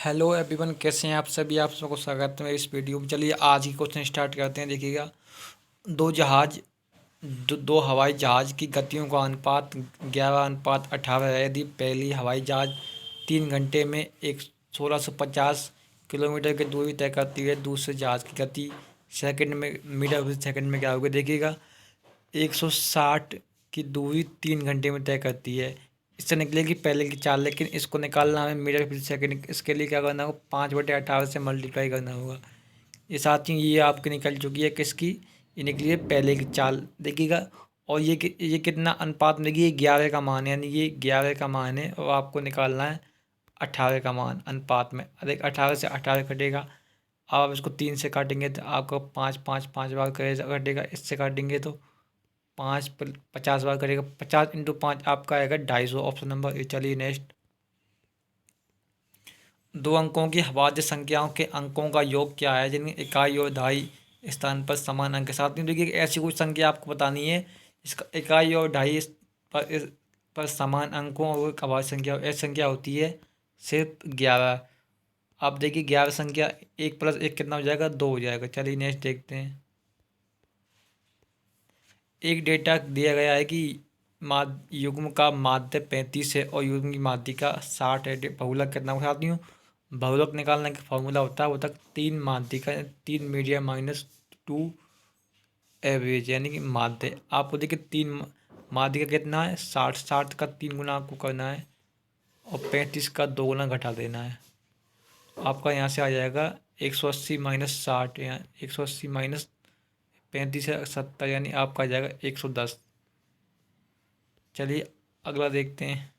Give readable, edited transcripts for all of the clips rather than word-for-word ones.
Hello everyone, कैसे हैं आप सभी। आप सबको स्वागत है मेरी इस वीडियो में। चलिए आज की क्वेश्चन स्टार्ट करते हैं। देखिएगा, दो हवाई जहाज़ की गतियों का अनुपात 11:18 है। यदि पहली हवाई जहाज़ 3 घंटे में एक 1650 किलोमीटर की दूरी तय करती है, दूसरे जहाज़ की गति सेकंड में मीटर प्रति सेकंड में क्या होगी। देखिएगा, 160 की दूरी 3 घंटे में तय करती है। इससे निकलेगी पहले की चाल, लेकिन इसको निकालना हमें मीटर प्रति सेकंड। इसके लिए क्या करना होगा, 5/18 से मल्टीप्लाई करना होगा। ये साथ ही ये आपकी निकल चुकी है किसकी, ये निकली है पहले की चाल। देखिएगा, और ये कितना अनुपात में, देखिए 11 का मान है, यानी ये 11 का मान है और आपको निकालना है 18 का मान अनुपात में। अरे 18 से 18 कटेगा। अब आप इसको 3 से काटेंगे तो आपको 5 5 5 5 बार कटेगा। इससे काटेंगे तो 50 बार करेगा। 50 × 5 आपका आएगा 250। ऑप्शन नंबर ए। चलिए नेक्स्ट। दो अंकों की अभाज्य संख्याओं के अंकों का योग क्या है जिनकी इकाई और दहाई स्थान पर समान अंक के साथ नहीं। देखिए, ऐसी कुछ संख्या आपको बतानी है इसका इकाई और दहाई पर समान अंकों और एक अभाज्य संख्या। ऐसी संख्या होती है सिर्फ 11। आप देखिए 11 संख्या, 1 + 1 कितना हो जाएगा, 2 हो जाएगा। चलिए नेक्स्ट देखते हैं। एक डेटा दिया गया है कि युग्म का माध्य 35 है और युग्म की माध्यिका 60 है। बहुलक कितना उठाती हूँ। बहुलक निकालने का फॉर्मूला होता है वो तक 3 माध्यिका 3 मीडिया -2 एवरेज, यानी कि माध्य। आपको देखिए 3 माध्यिका कितना है, 60। 60 का 3 गुना आपको करना है और 35 का 2 गुना घटा देना है। आपका यहाँ से आ जाएगा 180 - 60, यहाँ 180 - 35 है 70, यानी आपका आ जाएगा 110। चलिए अगला देखते हैं।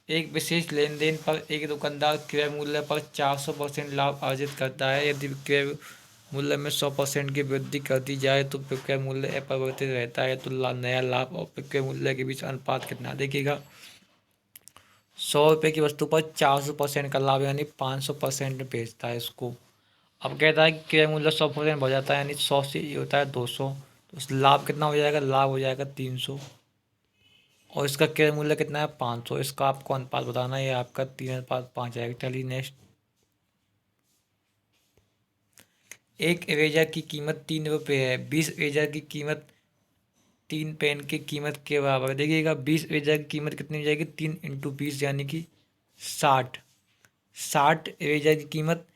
एक विशेष लेन देन पर एक दुकानदार क्रय मूल्य पर 400% लाभ अर्जित करता है। यदि विक्रय मूल्य में 100% की वृद्धि कर दी जाए तो विक्रय मूल्य अपरिवर्तित रहता है। तो नया लाभ और विक्रय मूल्य के बीच अनुपात कितना। देखिएगा, 100 रुपये की वस्तु पर 400% का लाभ, यानी 500% बेचता है इसको। अब कहता है कि क्रय मूल्य 100% बढ़ जाता है, यानी 100 से ये होता है 200। तो उस लाभ कितना हो जाएगा, लाभ हो जाएगा 300। और इसका क्रय मूल्य कितना है, 500। इसका आपको अनुपात बताना है, ये आपका 3:5 आएगा। चलिए नेक्स्ट। एक इरेजर की कीमत 3 रुपये है। 20 इरेजर की कीमत 3 पेन की कीमत के बराबर है। देखिएगा, 20 इरेजर की कीमत कितनी हो जाएगी, 3 × 20 यानी कि 60। 60 इरेजर की कीमत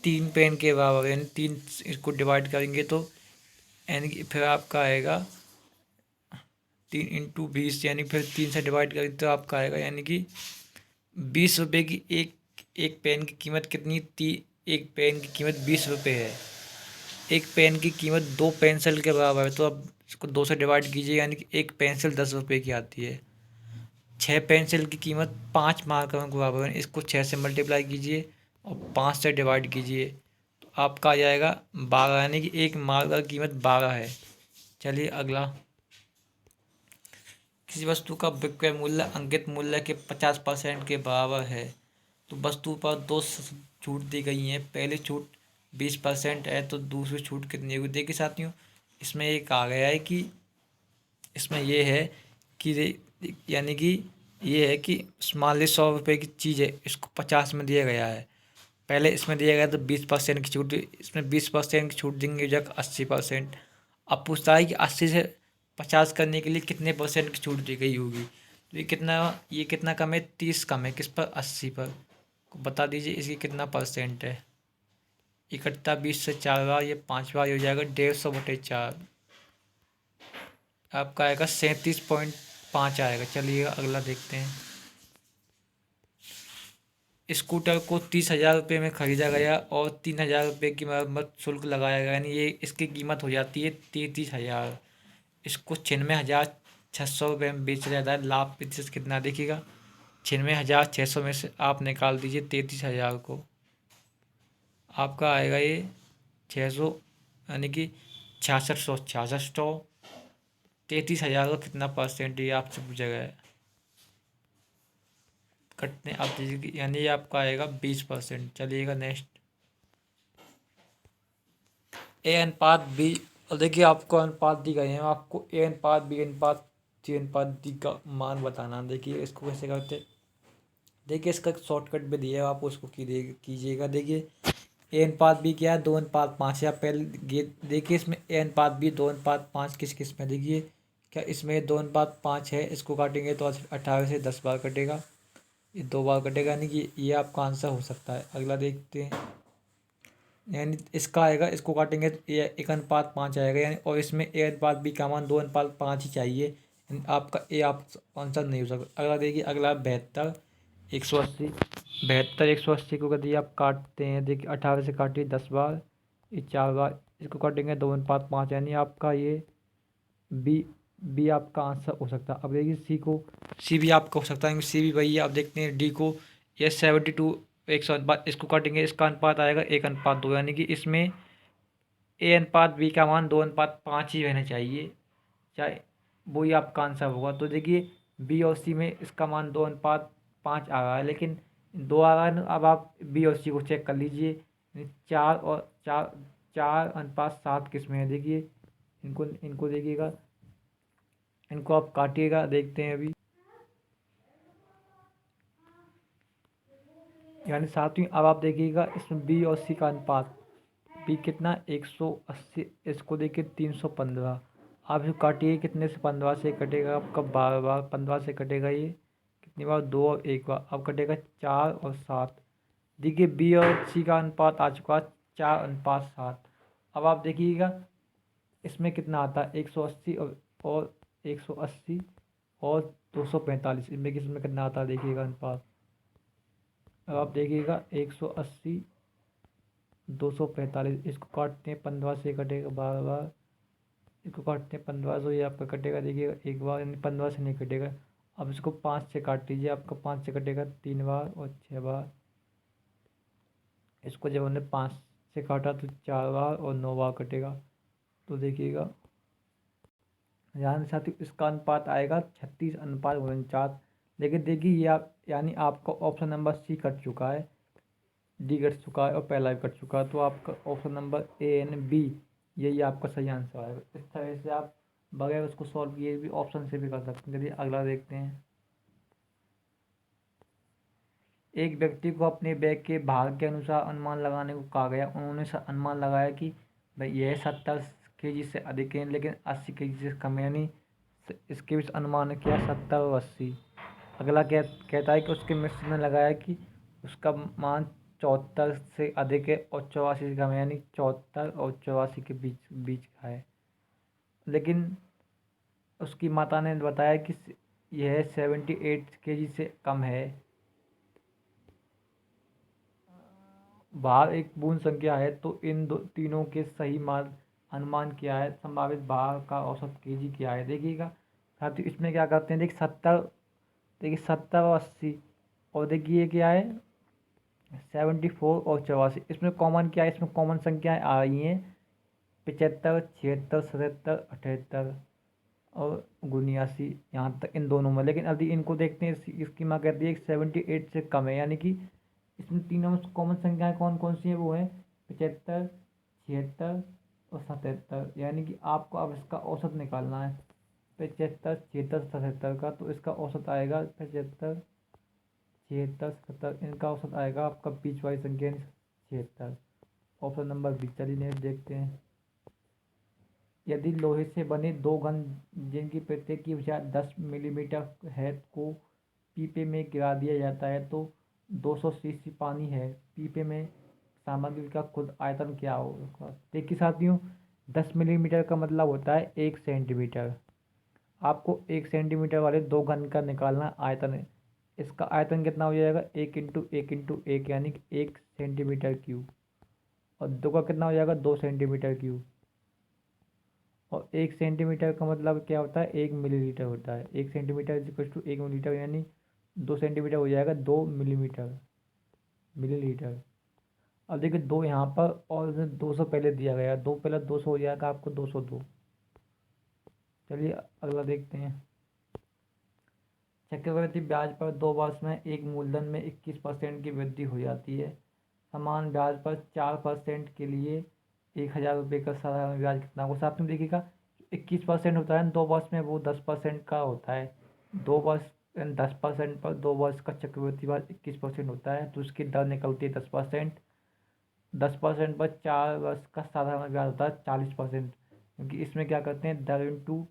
3 पेन के बराबर है, यानी 3 इसको डिवाइड करेंगे तो यानी कि फिर आपका आएगा 3 × 20, यानी फिर 3 से डिवाइड करें तो आपका आएगा, यानी कि 20 रुपये की एक पेन की कीमत कितनी थी। एक पेन की कीमत 20 रुपये है। एक पेन की कीमत 2 पेंसिल के बराबर है, तो अब इसको 2 से डिवाइड कीजिए, यानी कि एक पेंसिल 10 रुपये की आती है। 6 पेंसिल की कीमत 5 मार्करों के बराबर है, इसको 6 से मल्टीप्लाई कीजिए और 5 से डिवाइड कीजिए तो आपका आ जाएगा 12, यानी कि एक मार्कर की कीमत 12 है। चलिए अगला। किसी वस्तु का विक्रय मूल्य अंकित मूल्य के 50% के बराबर है तो वस्तु पर दो छूट दी गई हैं। पहली छूट 20% है तो दूसरी छूट कितनी होगी। देखिए साथियों, इसमें एक आ गया है कि इसमें ये है कि यानी कि ये है कि मान ली 100 रुपये की चीज़ है, इसको 50 में दिया गया है। पहले इसमें दिया गया तो 20% की छूट, इसमें 20% की छूट देंगे जब 80%। अब पूछता है कि 80 से 50 करने के लिए कितने % की छूट दी गई होगी। तो ये कितना कम है, 30 कम है किस पर, 80 पर। बता दीजिए इसकी कितना % है। इकट्ठा 20 से 4 बार, ये 5 बार हो जाएगा 150/4। आपका आएगा 37.5 आएगा। चलिए अगला देखते हैं। स्कूटर को 30,000 रुपये में खरीदा गया और 3,000 रुपये की मरम्मत शुल्क लगाया गया, यानी ये इसकी कीमत हो जाती है 33,000। इसको 96,600 रुपये में बेचा जाता है। लाभ प्रतिशत कितना देखिएगा, 96,600 में से आप निकाल दीजिए 33,000 को, आपका आएगा ये 600, यानी कि 6600। 6600 33,000 का कितना % ये आपसे पूछा गया है। कटने आप दीजिए, यानी ये आपका आएगा 20%। चलिएगा नेक्स्ट। A/B। और देखिए आपको अनुपात दी गए हैं, आपको A/B अनुपात C/D का मान बताना। देखिए इसको कैसे करते, देखिए इसका शॉर्टकट भी दिया है, आप उसको कीजिएगा। देखिए ए अनुपात बी क्या है, 2:5 है। आप पहले देखिए इसमें ए अनुपात बी 2:5 किस किस में, देखिए क्या इसमें 2:5 है, इसको काटेंगे तो 18 से 10 बार कटेगा, ये 2 बार कटेगा, यानी कि ये आपका आंसर हो सकता है। अगला देखते हैं, यानी इसका आएगा, इसको काटेंगे तो ये 1:5 आएगा, यानी और इसमें ए अनुपात बी का मान 2:5 ही चाहिए, यानी आपका ए आप आंसर नहीं हो सकता। अगला देखिए, अगला 72 180, 72 180 को यदि आप काटते हैं, देखिए 18 से काटिए 10 बार, ये 4 बार, इसको काटेंगे 2:5, यानी आपका ये बी बी आपका आंसर हो सकता है। अब देखिए सी भी आपका हो सकता है, सी भी वही है। अब देखते हैं डी को, ये 72 100, इसको काटेंगे, इसका अनुपात आएगा 1:2, यानी कि इसमें ए अनुपात बी का मान 2:5 ही रहना चाहिए, चाहे वही आपका आंसर होगा। तो देखिए बी और सी में इसका मान 2:5 आ रहा है, लेकिन 2 आ रहा है ना। अब आप बी और सी को चेक कर लीजिए, 4:7 किस में है, देखिए इनको इनको देखिएगा, इनको आप काटिएगा, देखते हैं अभी, यानी सातवीं। अब आप देखिएगा इसमें बी और सी का अनुपात, बी कितना 180, इसको देखिए 315। आप इसको काटिए, कितने से 15 से कटेगा आपका 12 बार, 15 से कटेगा ये कितनी बार, 2 और 1 बार, अब कटेगा 4 और 7। देखिए बी और सी का अनुपात आ चुका है 4:7। अब आप देखिएगा इसमें कितना आता है, 180 और 180 और 245, इनमें किसमें कितना आता है, देखिएगा अनुपात। अब आप देखिएगा 180 245, इसको काटते हैं 15 से कटेगा 12 बार, इसको काटते हैं 15 से, ये आपका कटेगा, देखिएगा 1 बार, यानी 15 से नहीं कटेगा। अब इसको 5 से काट लीजिए, आपका 5 से कटेगा 3 बार और 6 बार, इसको जब हमने 5 से काटा तो 4 बार और 9 बार कटेगा। तो देखिएगा ध्यान से साथियों, इसका अनुपात आएगा 36:49। लेकिन देखिए ये आप, यानी आपका ऑप्शन नंबर सी कट चुका है, डी कट चुका है और पहला भी कट चुका है, तो आपका option number A and B यही आपका सही आंसर आएगा। इस तरह से आप बगैर उसको सॉल्व किए भी ऑप्शन से भी कर सकते हैं। चलिए अगला देखते हैं, एक व्यक्ति को अपने बैग के भार के अनुसार अनुमान लगाने को कहा गया। उन्होंने अनुमान लगाया कि भाई यह 70 kg से अधिक है, लेकिन 80 kg से कम है, यानी इसके बीच अनुमान किया 70 और 80। अगला कहता है कि उसके मिस्र ने लगाया कि उसका मान 74 से अधिक है और 84 से कम है, यानी 74 और 84 के बीच बीच का है। लेकिन उसकी माता ने बताया कि यह 78 kg से कम है। भार एक पूर्ण संख्या है, तो इन तीनों के सही मान अनुमान क्या है, संभावित भार का औसत केजी क्या है। देखिएगा साथियों, इसमें क्या करते हैं, देखिए 70, देखिए 70 और 80, और देखिए क्या है 74 और 84, इसमें कॉमन क्या है, इसमें कॉमन संख्याएं आ रही हैं 75 76 77 78 और 79, यहाँ तक इन दोनों में। लेकिन अभी इनको देखते हैं, इसकी माँ कहती है 78 से कम है, यानी कि इसमें तीनों में कॉमन संख्याएं कौन कौन सी हैं, वो है 75 76 और 77, यानी कि आपको अब इसका औसत निकालना है 75 76 77 का। तो इसका औसत आएगा 75 76 77, इनका औसत आएगा आपका बीच वाली संख्या 76, ऑप्शन नंबर बी। चलिए नेक्स्ट देखते हैं, यदि लोहे से बने दो घन जिनकी प्रत्येक की ऊंचाई 10 मिलीमीटर है को पीपे में गिरा दिया जाता है, तो 200 सीसी पानी है, पीपे में सामग्री का खुद आयतन क्या होगा। देखिए साथियों, 10 मिलीमीटर का मतलब होता है 1 सेंटीमीटर। आपको 1 सेंटीमीटर वाले दो घन का निकालना आयतन है। इसका आयतन कितना हो जाएगा, 1 × 1 × 1, यानी कि 1 सेंटीमीटर क्यूब, और दो का कितना हो जाएगा 2 सेंटीमीटर क्यूब। और 1 सेंटीमीटर का मतलब क्या होता है, 1 मिलीलीटर होता है। 1 सेंटीमीटर इक्वल टू 1 मिलीलीटर, यानी 2 सेंटीमीटर हो जाएगा 2 मिलीमीटर मिलीलीटर। अब देखिए दो यहाँ पर और 200 पहले दिया गया, 2 पहले 200 हो जाएगा आपको 202। चलिए अगला देखते हैं, चक्रवृद्धि ब्याज पर 2 वर्ष में एक मूलधन में 21% की वृद्धि हो जाती है। समान ब्याज पर 4% के लिए 1,000 रुपये का साधारण ब्याज कितना होगा। साथ में देखिएगा 21% होता है 2 वर्ष में, वो 10% का होता है। 2 वर्ष 10% पर 2 वर्ष का चक्रवृद्धि ब्याज 21% होता है, तो उसकी दर निकलती है 10%। 10% पर 4 वर्ष का साधारण ब्याज होता है 40%, क्योंकि इसमें क्या करते हैं, दर इंटू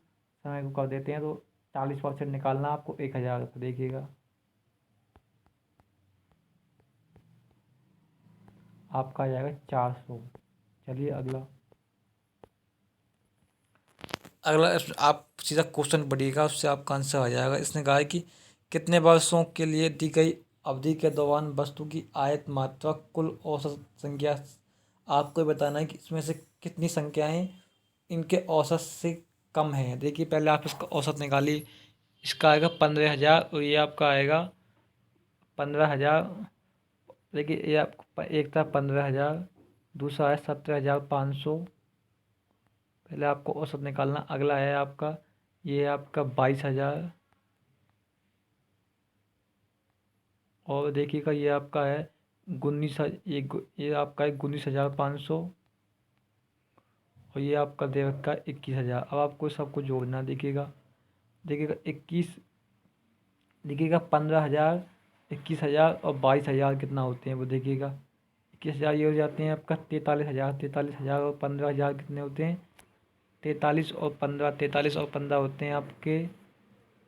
समय को कर देते हैं, तो 40% निकालना आपको 1,000 देखिएगा, आपका आ जाएगा 400। चलिए अगला। अगला आप सीधा क्वेश्चन पढ़िएगा, उससे आपका आंसर आ जाएगा। इसने कहा है कि कितने वर्षों के लिए दी गई अवधि के दौरान वस्तु की आयत मात्रा कुल औसत संख्या, आपको बताना है कि इसमें से कितनी संख्याएं इनके औसत से कम है। देखिए पहले आप इसका औसत निकालिए। इसका आएगा 15,000 और ये आपका आएगा 15,000। देखिए ये आपको एक था 15,000, दूसरा है 17,500। पहले आपको औसत निकालना। अगला है आपका, ये है आपका 22,000, और देखिएगा ये आपका है 19, ये आपका है 19,500, और ये आपका दे रखा है 21,000। अब आपको सबको जोड़ना। देखिएगा 21, देखिएगा 15,000, 21,000 और 22,000 कितना होते हैं वो देखिएगा। 21,000 ये हो जाते हैं आपका 43,000, 43,000 और 15,000 कितने होते हैं, 43 और 15, 43 और 15 होते हैं आपके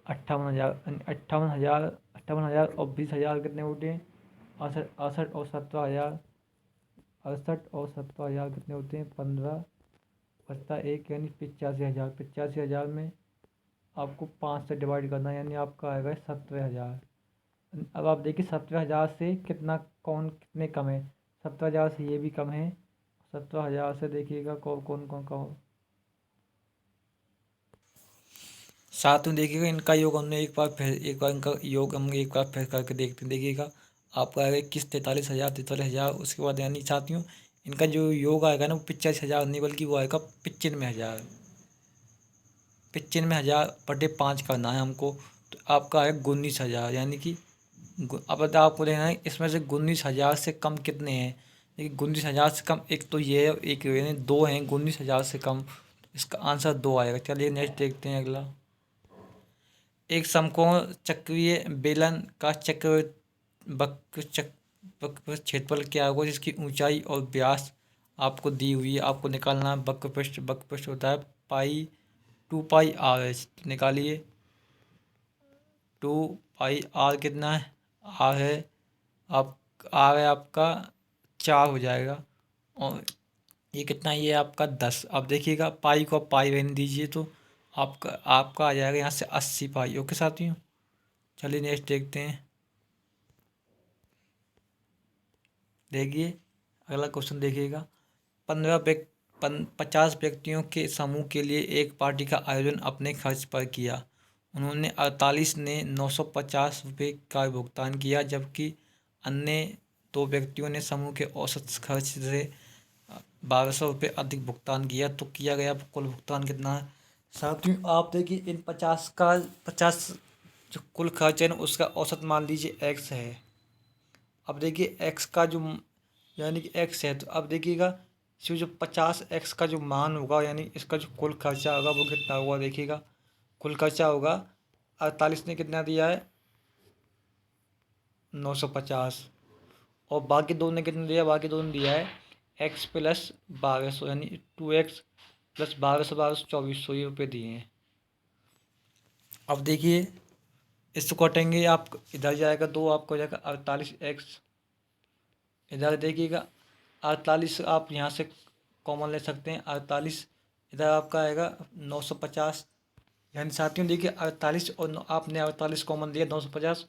58,000। 58,000, 58,000 और 20,000 कितने होते हैं, 68, 68 और 17,000। 68 और 17,000 कितने होते हैं, 15 बचता एक, यानी 85,000। 85,000 में आपको 5 से डिवाइड करना है, यानी आपका आएगा 17,000। अब आप देखिए 17,000 से कितना, कौन कितने कम है, 17,000 से ये भी कम है, 17,000 से देखिएगा कौन कौन कौन कौन। साथ में देखिएगा इनका योग हमने एक बार इनका योग हम एक बार फिर करके देखते हैं। देखिएगा आपका आएगा 21, 43,000, 43,000। उसके बाद यानी साथियों इनका जो योग आएगा ना वो 85,000 नहीं, बल्कि वो आएगा 95,000। 95,000 बटे 5 करना है हमको, तो आपका आएगा 19,000। यानी कि अब बता आपको देखना है इसमें से 19,000 से कम कितने हैं। देखिए 19,000 से कम एक तो ये है, एक यानी दो हैं 19,000 से कम, इसका आंसर 2 आएगा। चलिए नेक्स्ट देखते हैं अगला। एक समकोण चक्रीय बेलन का वक्र क्षेत्रफल क्या होगा, जिसकी ऊंचाई और व्यास आपको दी हुई है। आपको निकालना है वक्र पृष्ठ होता है पाई 2 पाई r। निकालिए 2 पाई r कितना है, r है आप r है आपका 4 हो जाएगा, और ये कितना, ये आपका 10। अब देखिएगा पाई को पाई रहने दीजिए, तो आपका आपका आ जाएगा यहाँ से 80 पाई। ओके साथियों, चलिए नेक्स्ट देखते हैं। देखिए अगला क्वेश्चन देखिएगा। 50 व्यक्तियों के समूह के लिए एक पार्टी का आयोजन अपने खर्च पर किया। उन्होंने 48 ने 950 रुपये का भुगतान किया, जबकि अन्य 2 व्यक्तियों ने समूह के औसत खर्च से 1,200 रुपये अधिक भुगतान किया। तो किया गया कुल भुगतान कितना है। साथियों आप देखिए इन 50 जो कुल खर्च है ना उसका औसत मान लीजिए x है। अब देखिए x का जो यानी कि x है, तो अब देखिएगा इसमें जो 50x का जो मान होगा, यानी इसका जो कुल खर्चा होगा वो कितना होगा। देखिएगा कुल खर्चा होगा 48 ने कितना दिया है 950, और बाकी दो ने कितना दिया, बाकी दो ने दिया है x प्लस 1,200, यानी 2x प्लस 1,200, 1,200 2,400 ये रुपये दिए हैं। अब देखिए इसको कटेंगे, आप इधर जाएगा 2, आपको हो जाएगा 48x। इधर देखिएगा 48 आप यहाँ से कॉमन ले सकते हैं, 48 इधर आपका आएगा 950। यानी साथियों देखिए 48 और आपने 48 कॉमन लिया 950,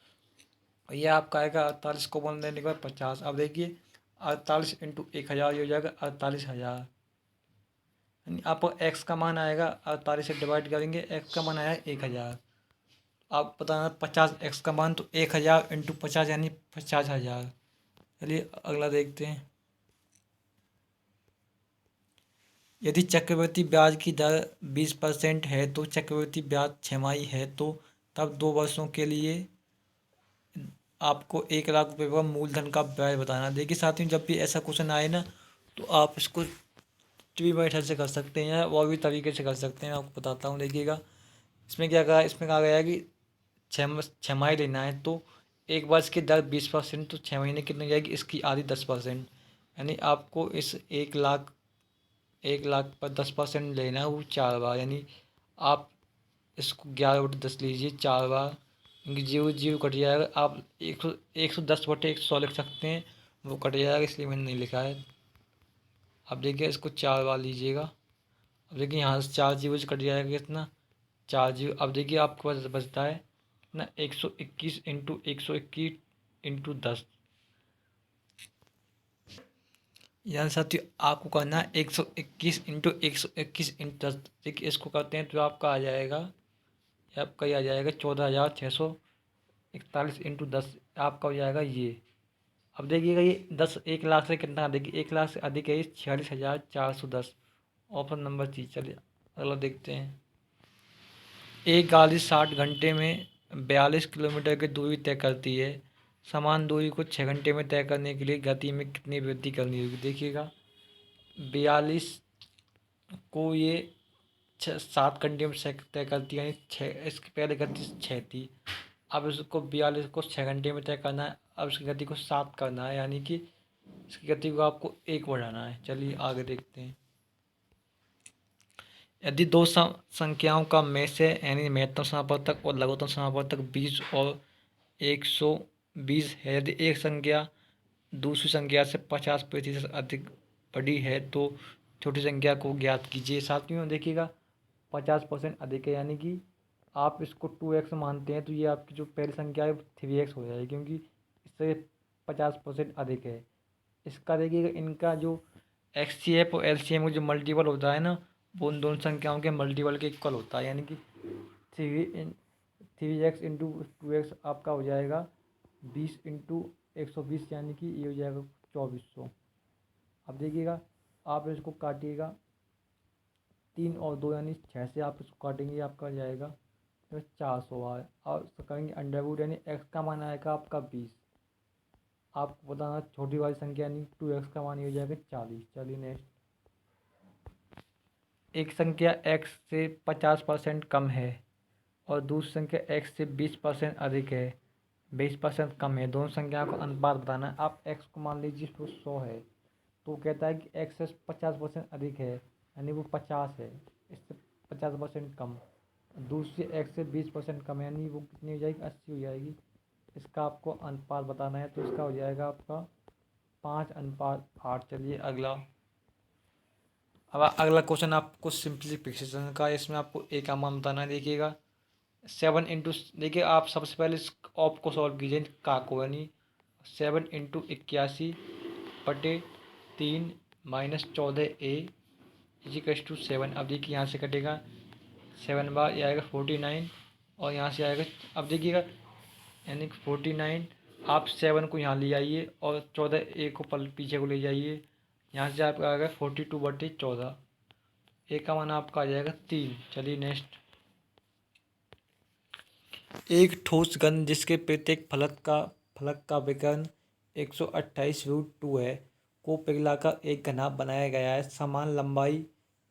और यह आपका आएगा 48 कॉमन लेने के बाद 50। अब देखिए 48 इंटू 1,000 ये हो जाएगा 48,000। यानी आपको एक्स का मान आएगा 48 से डिवाइड करेंगे, एक्स का मान आया 1,000। आप बताना 50x का मान, तो 1,000 इंटू 50 यानी 50,000। चलिए अगला देखते हैं। यदि चक्रवृद्धि ब्याज की दर 20% है तो चक्रवृद्धि ब्याज छमाही है, तो तब 2 वर्षों के लिए आपको 1,00,000 रुपये का मूलधन का ब्याज बताना। देखिए साथियों जब भी ऐसा क्वेश्चन आए ना, तो आप इसको भी मेथड से कर सकते हैं और भी तरीके से कर सकते हैं। आपको बताता हूँ। देखिएगा इसमें क्या कहा, इसमें कहा गया है कि छमाही लेना है तो एक वर्ष की दर 20%, तो 6 महीने कितनी हो जाएगी, इसकी आधी 10%। यानी आपको इस 1 लाख पर 10% लेना है, वो 4 बार। यानी आप इसको 11/10 लीजिए 4 बार, क्योंकि जीरो जीरो कट जाएगा। आप 110/100 लिख सकते हैं, वो कट जाएगा, इसलिए मैंने नहीं लिखा है। अब देखिए इसको 4 बार लीजिएगा। अब देखिए यहाँ से 4 जीरो से कट जाएगा कितना, 4 जीरो। अब देखिए आपके पास बचता है ना 121 इंटू 121 इंटू 10। यानी साथियों आपको करना है 121 इंटू 121 इंटू 10। देखिए इसको करते हैं तो आपका आ जाएगा, आपका ये आ जाएगा 14,641 इंटू 10। आपका हो जाएगा ये। अब देखिएगा ये 1 लाख से कितना, देखिए 1 लाख से अधिक है, 46,410। Option number 3। चलिए अगला देखते हैं। एक गाड़ी 60 घंटे में 42 किलोमीटर की दूरी तय करती है। समान दूरी को 6 घंटे में तय करने के लिए गति में कितनी वृद्धि करनी होगी। देखिएगा 42 को ये 7 घंटे में तय करती है, यानी 6, इसके पहले गति 6 थी। अब इसको 42 को 6 घंटे में तय करना है। अब इसकी गति को 7 करना है, यानी कि इसकी गति को आपको 1 बढ़ाना है। चलिए आगे देखते हैं। यदि दो संख्याओं का में से यानी महत्तम समापवर्तक और लघुत्तम समापवर्तक 20 और 120 है, यदि एक संख्या दूसरी संख्या से 50% अधिक बड़ी है तो छोटी संख्या को ज्ञात कीजिए। साथियों देखिएगा 50% अधिक है, यानी कि आप इसको 2x मानते हैं तो ये आपकी जो पहली संख्या है 3x हो जाएगी, क्योंकि इससे 50% अधिक है। इसका देखिएगा इनका जो HCF और LCM का जो मल्टीपल होता है ना, वो उन दोनों संख्याओं के मल्टीपल के इक्वल होता है। यानी कि 3x इंटू 2x आपका हो जाएगा 20 इंटू 120, यानी कि ये हो जाएगा 2400। अब देखिएगा आप इसको काटिएगा 3 और 2 यानी 6 से आप इसको काटेंगे, आपका हो जाएगा 400 बार। और करेंगे अंडर रूट, यानी x का मान आएगा आपका 20। आपको बताना छोटी वाली संख्या यानी 2x का मान हो जाएगा 40। चलिए नेक्स्ट। एक संख्या x से 50% कम है और दूसरी संख्या x से 20% अधिक है, 20% कम है। दोनों संख्याओं का अनुपात बताना है। आप x को मान लीजिए तो 100 है, तो कहता है कि x से 50% अधिक है, यानी वो 50 है, इससे 50% कम। दूसरी x से 20% कम है, यानी वो कितनी हो जाएगी, 80 हो जाएगी। इसका आपको अनुपात बताना है, तो इसका हो जाएगा आपका 5:8। चलिए अगला। अब अगला क्वेश्चन आपको सिंप्लीफिकेशन का है। इसमें आपको ए का मान बताना है। देखिएगा 7 इंटू, देखिए आप सबसे पहले इस ऑप को सॉल्व कीजिए का को, यानी 7 into 81/3 minus 14a equals to 7। अब देखिए यहाँ से कटेगा 7 बार, ये आएगा 49 और यहाँ से आएगा। अब देखिएगा यानी 49, आप 7 को यहाँ ले आइए और 14a को पीछे को ले जाइए। यहाँ से आपका आएगा 42/14। ए का मान आपका आ जाएगा 3। चलिए नेक्स्ट। एक ठोस घन जिसके प्रत्येक फलक का विकर्ण 128√2 है को पिघलाकर एक घनाभ बनाया गया है। समान लंबाई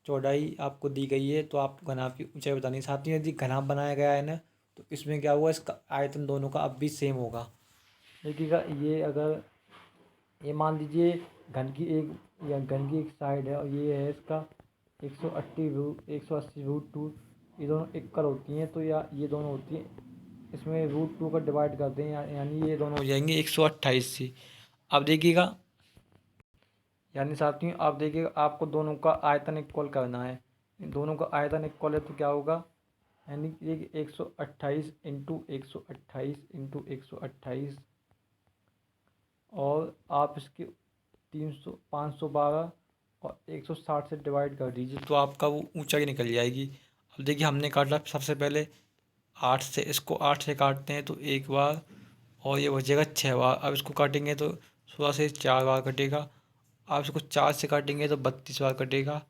चौड़ाई आपको दी गई है, तो आप घनाभ की ऊंचाई बतानी है। साथ ही यदि घनाभ बनाया गया है ना, तो इसमें क्या हुआ, इसका आयतन दोनों का अब भी सेम होगा। देखिएगा ये अगर ये मान लीजिए घन की एक साइड है और ये है इसका 180√2, ये दोनों इक्वल होती हैं, तो या ये दोनों होती हैं, इसमें √2 का डिवाइड करते हैं, यानी ये दोनों हो जाएंगे 128 से। अब देखिएगा यानी साथियों आप देखिएगा आपको दोनों का आयतन इक्वल करना है। दोनों का आयतन इक्वल है तो क्या होगा, यानी कि 128 इंटू 128 इंटू 128, और आप इसके 512 और 160 से डिवाइड कर दीजिए, तो आपका वो ऊंचाई निकल जाएगी। अब देखिए हमने काटा सबसे पहले 8 से, इसको 8 से काटते हैं तो 1 बार, और ये बचेगा 6 बार। अब इसको काटेंगे तो 16 से 4 बार कटेगा। अब इसको 4 से काटेंगे तो 32 बार कटेगा।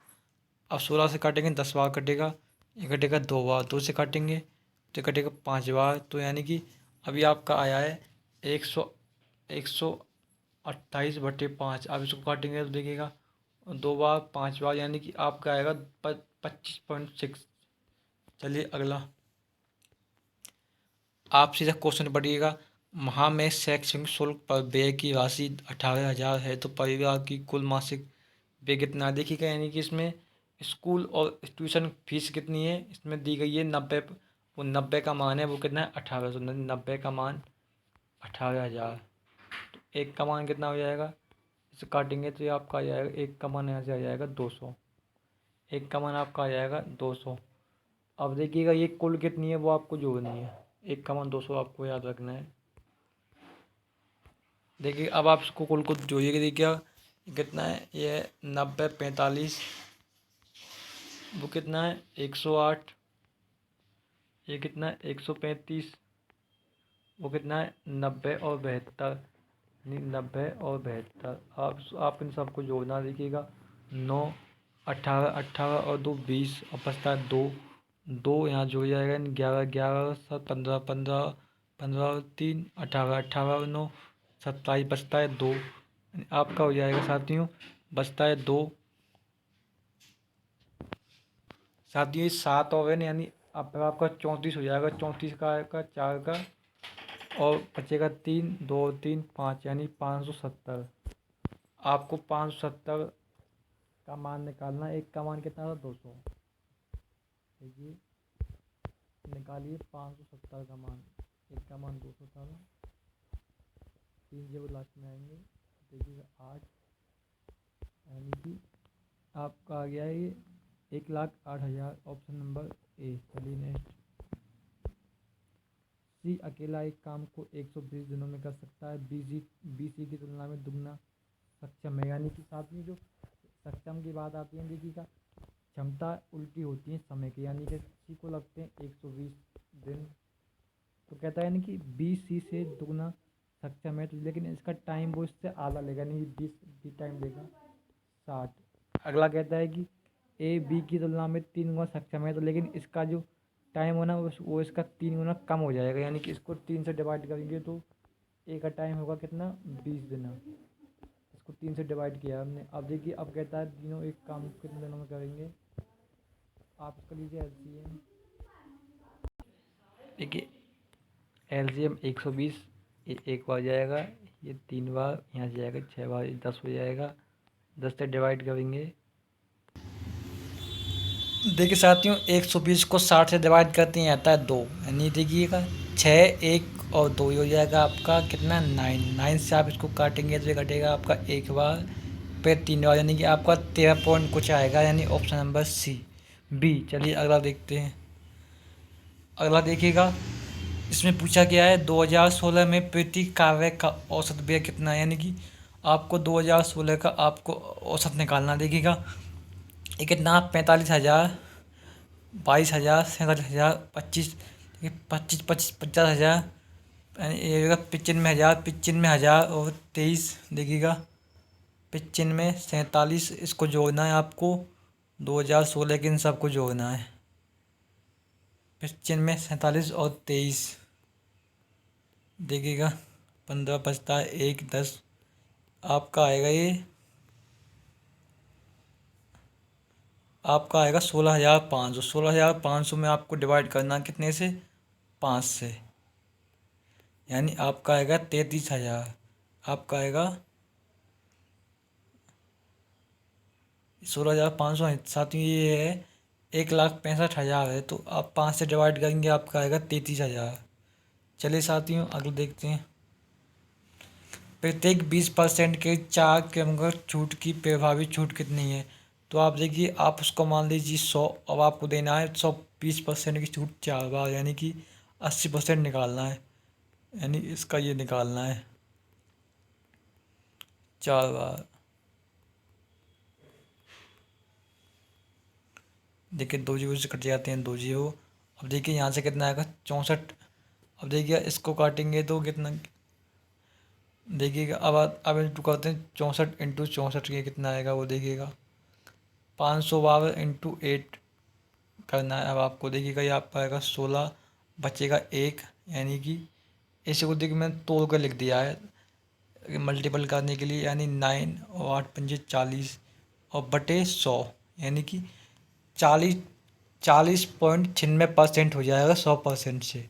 अब 16 से काटेंगे 10 बार कटेगा। ये कटेगा 2 बार। 2 से काटेंगे तो ये कटेगा 5 बार। तो यानी कि अभी आपका आया है 128/5। अब इसको काटेंगे तो देखिएगा 2 बार 5 बार, यानी कि आपका आएगा 25.6। चलिए अगला। आप सीधा क्वेश्चन पढ़िएगा। माह में शैक्षणिक शुल्क पर व्यय की राशि 18,000 है तो परिवार की कुल मासिक व्यय कितना देखिएगा, यानी कि इसमें स्कूल और ट्यूशन फीस कितनी है इसमें दी गई है 90। वो 90 का मान है वो कितना है 18, तो 90 का मान 18,000। तो एक का मान कितना हो जाएगा, इसे काटेंगे तो ये आपका आ जाएगा, एक का मान यहाँ से आ जाएगा 200। एक का मान आपका आ जाएगा 200। अब देखिएगा ये कुल कितनी है वो आपको जोड़नी है। एक का मान 200 आपको याद रखना है। देखिए अब आप इसको कुल को जोड़िएगा, देखिए कितना है, ये 90 45, वो कितना है 108, ये कितना है 135, वो कितना है 90 और 72, यानी 90 और 72। आप इन सबको जोड़ना, देखिएगा 9 18 18 और 2 20 और बचता है 2। दो यहाँ जुड़ जाएगा, यानी 11 11 7 15 15 15 और 3 18 18 और 9 27, बचता है 2। आपका हो जाएगा साथियों, बचता है 2। साथियों ये 7 और है ना, यानी अब आपका 34 हो जाएगा। 34 का 4 का और बचेगा 3 2 3 5, यानी 570। आपको 570 का मान निकालना है। एक का मान कितना था 200, देखिए निकालिए 570 का मान। एक का मान 200 था ना, 3 जब लास्ट में आएंगे देखिएगा 8, यानी कि आपका आ गया है ये 1,08,000, ऑप्शन नंबर ए। चलिए नेक्स्ट। सी अकेला एक काम को 120 दिनों में कर सकता है, बी सी की तुलना में दुगना सक्षम है। यानी कि साथ में जो सक्षम की बात आती है, देखिएगा क्षमता उल्टी होती है समय की, यानी कि सी को लगते हैं 120 दिन। तो कहता है यानी कि बी सी से दुगना सक्षम है, तो लेकिन इसका टाइम वो इससे आधा लेगा, यानी 20 टाइम लेगा 60। अगला कहता है कि ए बी की तुलना में 3 गुना सक्षम है, तो लेकिन इसका जो टाइम होना वो इसका 3 गुना कम हो जाएगा, यानी कि इसको 3 से डिवाइड करेंगे तो ए का टाइम होगा कितना 20 दिन। इसको 3 से डिवाइड किया हमने। अब देखिए अब कहता है तीनों एक काम कितने दिनों में करेंगे। आप इसका लीजिए एलसीएम। देखिए एलसीएम 120, ये एक बार जाएगा, ये 3 बार यहाँ से जाएगा, 6 बार 10 हो जाएगा। 10 से डिवाइड करेंगे, देखिए साथियों 120 को 60 से डिवाइड करते हैं आता है 2, यानी देखिएगा 6 1 और 2 ही हो जाएगा आपका कितना 9। 9 से आप इसको काटेंगे तो ये कटेगा आपका एक बार, फिर 3 बार, यानी कि आपका 13 पॉइंट कुछ आएगा, यानी ऑप्शन नंबर सी बी। चलिए अगला देखते हैं। अगला देखिएगा, इसमें पूछा गया है 2016 में प्रति कार्य का औसत व्यय कितना है, यानी कि आपको 2016 का आपको औसत निकालना। देखिएगा ये कितना 45,000 22,000 37,000 25 25 25 50,000, यानी ये 95,000 95,000 और 23। देखिएगा 95 47, इसको जोड़ना है आपको 2016 के इन सबको जोड़ना है। 95 47 और 23, देखिएगा 15 बचता है 1 10। आपका आएगा ये, आपका आएगा 16,500। 16,500 में आपको डिवाइड करना कितने से 5 से, यानी आपका आएगा 33,000। आपका आएगा 16,500। साथ ही ये है 1,65,000 है, तो आप 5 से डिवाइड करेंगे आपका आएगा 33,000। चलिए साथियों अगले देखते हैं। प्रत्येक 20% के 4 किलोमीटर छूट की प्रभावी छूट कितनी है। तो आप देखिए आप उसको मान लीजिए 100, अब आपको देना है 120% की छूट 4 बार, यानी कि 80% निकालना है, यानी इसका ये निकालना है 4 बार। देखिए 2 जीरो से कट जाते हैं 2 जीरो। अब देखिए यहाँ से कितना आएगा 64। अब देखिए इसको काटेंगे तो कितना, देखिएगा अब इंटू करते हैं 64 इंटू 64 के कितना आएगा वो देखिएगा 512 इंटू 8 करना है। अब आपको देखिएगा ये आपका आएगा 16, बचेगा 1, यानी कि इसे को देखिए मैंने तोड़ कर लिख दिया है मल्टीपल करने के लिए, यानी 9 और 8 पंजे 40 और बटे 100, यानी कि 40 40.96% हो जाएगा 100% से।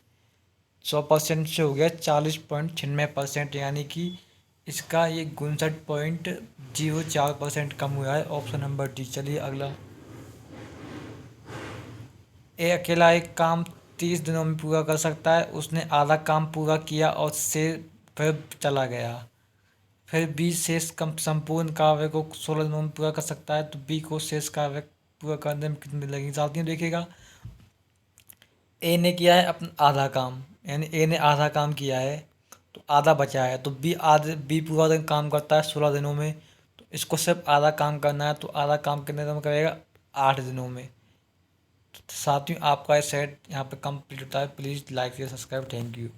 100% से हो गया 40.96%, यानी कि इसका ये 59.04% कम हुआ है। Option number D. चलिए अगला। ये अकेला एक काम 30 दिनों में पूरा कर सकता है। उसने आधा काम पूरा किया और से फिर चला गया। फिर बी शेष कम संपूर्ण कार्य को 16 दिनों में पूरा कर सकता है। तो बी को शेष कार्य पूरा करने में कितनी लगेगी? साथियों देखिएगा, ए ने किया है अपना आधा काम, यानी ए ने आधा काम किया है तो आधा बचा है। तो बी पूरा दिन काम करता है 16 दिनों में, तो इसको सिर्फ आधा काम करना है। तो आधा काम कितने दिनों में करेगा? 8 दिनों में। तो साथियों आपका ये सेट यहाँ पे कंप्लीट होता है। Please like share subscribe. Thank you.